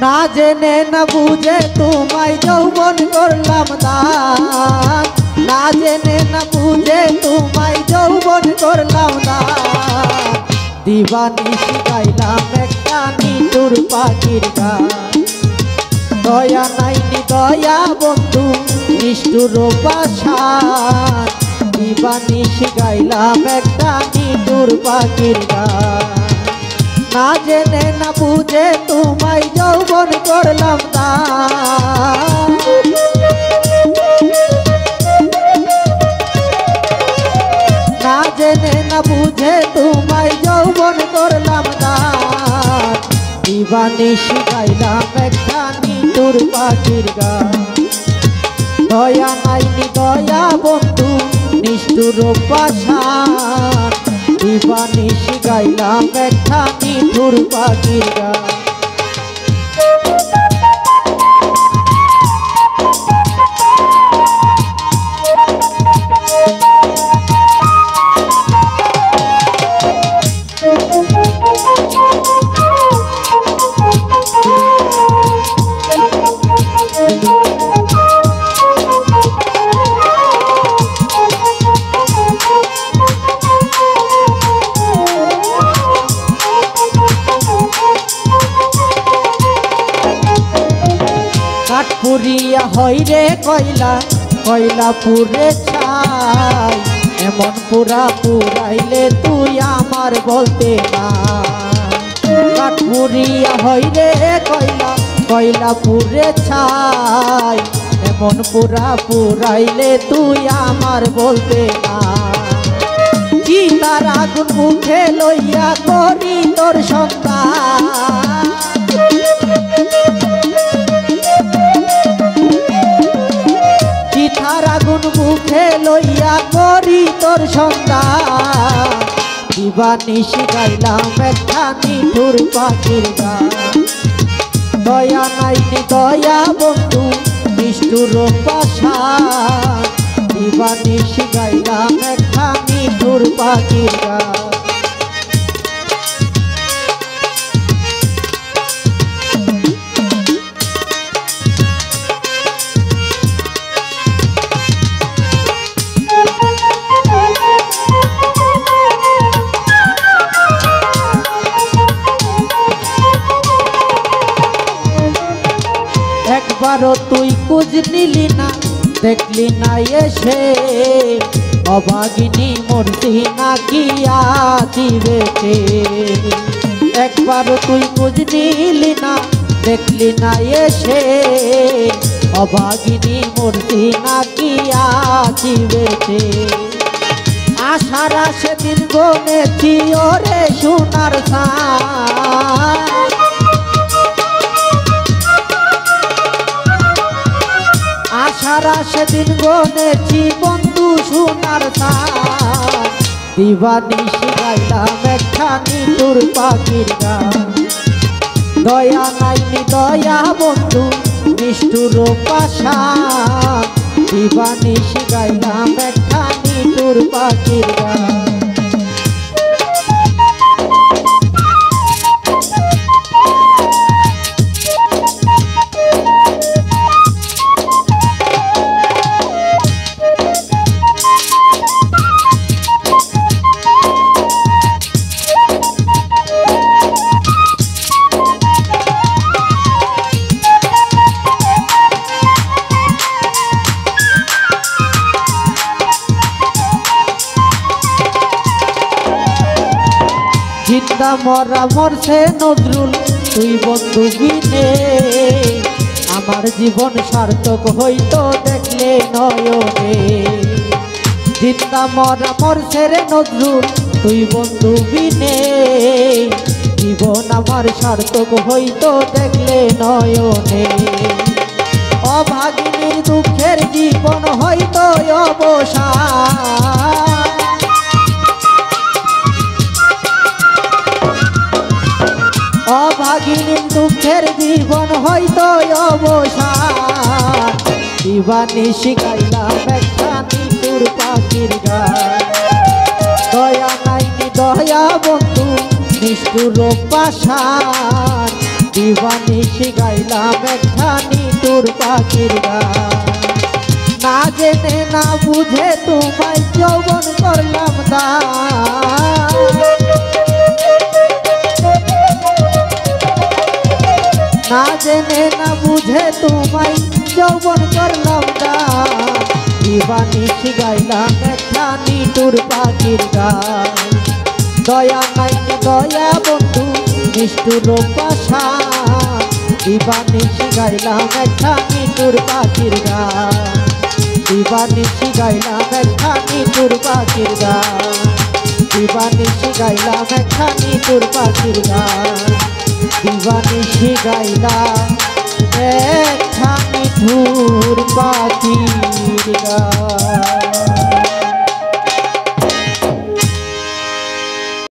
না জেনে না বুঝে তোমায় যৌবন করলাম দান, না জেনে না বুঝে তোমায় যৌবন করলাম দান। দিবানিশি গাইলাম একটা নিঠুর পাখির গান, দয়া নাইনি দয়া বন্ধু নিষ্ঠুর পাষাণ। দিবানিশি গাইলাম একটা নিঠুর পাখির গান, না জেনে না বুঝে তোমায় যৌবন করলাম দান। না জেনে না বুঝে তোমায় যৌবন করলাম দান। দিবানিশি গাইলাম একটা নিঠুর পাখির গান, দয়া নাইনি দয়া বন্ধু নিষ্ঠুর পাষাণ। দিবানিশি গাইলাম একটা নিঠুর পাখির গান। পুরিয়া হয় রে কয়লা, কয়লা পুরে ছাই, এমন পুরা পুরাইলে তুই আমার বলতে না। কাঠ পুরিয়া হয় রে কয়লা, কয়লা পুরে ছাই, এমন পুরা পুরাইলে তুই আমার বলতে না। চিতার আগুন মুখে লইয়া করি তোর সন্তান, চিতার আগুন মুখে লইয়া করি তোর সন্তান। দিবানিশি গাইলাম একটা নিঠুর পাখির গান, দয়া নাইনি দয়া বন্ধু নিষ্ঠুর পাষাণ। দিবানিশি গাইলাম একটা নিঠুর পাখির গান। একবারও তুই খোঁজ নিলি না, দেখলি না এসে, অভাগিনী মূর্তি নাকি আদিবেতে। একবারও তুই খোঁজ নিলি না, দেখলি না এসে, অভাগিনী মূর্তি নাকি আদিবেতে। আশার আশে দীর্ঘ মেছি ওরে সোনার ছান, আশারা সেদিন গনেছি বন্ধু সোনার ছান। দিবানিশি গাইলাম একটা নিঠুর পাখির গান, দয়া নাইনি দয়া বন্ধু নিষ্ঠুর পাষাণ। দিবানিশি গাইলাম একটা নিঠুর পাখির গান। জিন্দা মরা মরছে নজরুল তুই বন্ধু বিনে, আমার জীবন সার্থক হইতো দেখলে নয়নে। জিন্দা মরা মরছে রে নজরুল তুই বন্ধু বিনে, জীবন আমার সার্থক হইতো দেখলে নয়নে। অভাগিনীর দুঃখের জীবন হইতো অবসান, অভাগিনীর দুঃখের জীবন হইতো অবসান। দিবানিশি গাইলাম একটা নিঠুর পাখির গান, দয়া নাইনি দয়া বন্ধু নিষ্ঠুর পাষাণ। দিবানিশি গাইলাম একটা নিতুর পাখির গান। না জেনে না বুঝে তোমায় যৌবন করলাম দান। না জেনে না বুঝে তোমায় যৌবন করলাম দান। দিবানিশি গাইলাম একটা নিতুর পাখির গান। দয়া নাই দয়া বন্ধু নিষ্ঠুর পাষাণ। দিবানিশি গাইলাম একটা নিতুর পাখির গান। দিবানিশি গাইলাম একটা নিতুর পাখির গান। দিবানিশি গাইলাম একটা নিতুর পাখির গান। দিবানিশি গাইলাম একটা নিতুর পাখির গান।